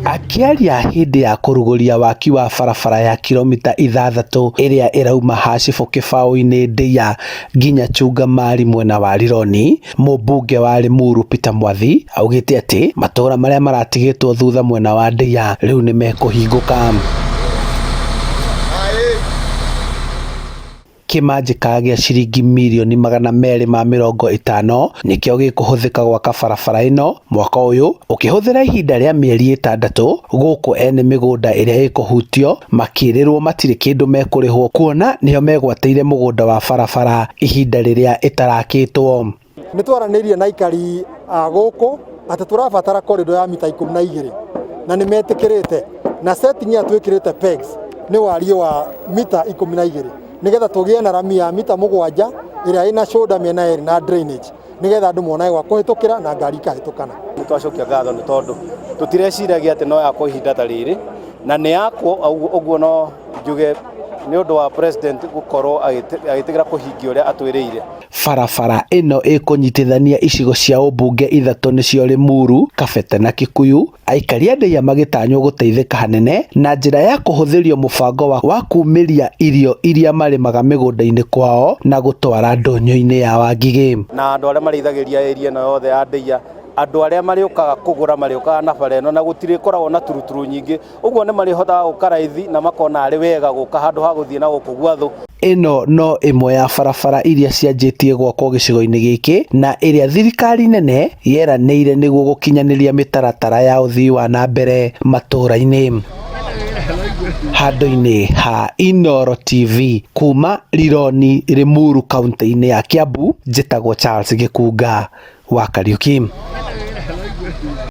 Akiaria hindi ya kuruguria waki wa barabara ya kilomita 6 iria irauma Hacibũ kĩbaũ-inĩ Ndeiya nginya Chungamari mwena wa Rironi, mũmbunge wa Limuru Peter Mwathi augĩte atĩ matũra marĩa maratigĩtwo thutha mwena wa Ndeiya rĩu nĩ mekũhingũka. Kĩmanjĩka gĩa ciringi mirioni 250 nĩkĩo gĩkũhũthĩka gwaka barabara ĩno mwaka ũyũ, ũkĩhũthĩra ihinda rĩa mĩeri 6 gũkũ ene mĩgũnda ĩrĩa ĩkũhutio makĩrĩrwo matirĩ kĩndũ mekũrĩhwo kuona nĩo megwatĩire mũgũnda wa barabara ihinda rĩrĩa ĩtarakĩtwo. Nĩ twaranĩirie na aikari gũkũ atĩ tũrabatara corridor ya mita 12 na nĩ metĩkĩrĩte na setting ya twĩkĩrĩte pegs nĩ wariĩ wa mita 12 nigetha tũgĩe na rami ya mita 7 ĩrĩa ĩna shoulder mĩena yerĩ na drainage nigetha andũ monae gwa kũhĩtũkĩra na ngari ikahĩtũkana. Nĩtwacokia ngatho nĩ tondũ tũtireciragia atĩ no yakwo ihinda ta rĩrĩ na nĩ yakwo ũguo no njuge nĩ ũndũ wa president gũkorwo agĩtĩkĩra kũhingia ũrĩa atwĩrĩire. Barabara ĩno ĩkũnyitithania icigo cia ũmbunge 3 nĩcio Limuru, Kabete na Kikuyu. Aikari a Ndeiya magĩtanywo gũteithĩka hanene na njĩra ya kũhũthĩrio mũbango wa kumĩria irio iria marĩmaga mĩgũnda-inĩ kwao na gũtwara ndonyo-inĩ ya Wangigĩ. Na andũ arĩa marĩithagĩria area ĩno yothe ya Ndeiya, andũ arĩa marĩũkaga kũgũra marĩũkaga na bara ĩno na gũtirĩ koragwo na turuturu nyingĩ, ũguo nĩ marĩhotaga gũka raithi na makona arĩ wega gũka handũ ha gũthiĩ na gũkũ gwathũ. Ĩno no ĩmwe ya barabara iria cianjĩtie gwakwo gĩcigo-inĩ gĩkĩ na ĩrĩa thirikari nene yeranĩire nĩguo gũkinyanĩria mĩtaratara ya ũthii wa na mbere matũra-inĩ. Handũ-inĩ ha Inooro TV kuma Rironi, Limuru, kaunti-inĩ ya Kiambu, njĩtagwo Charles Gĩkunga wa Kariuki.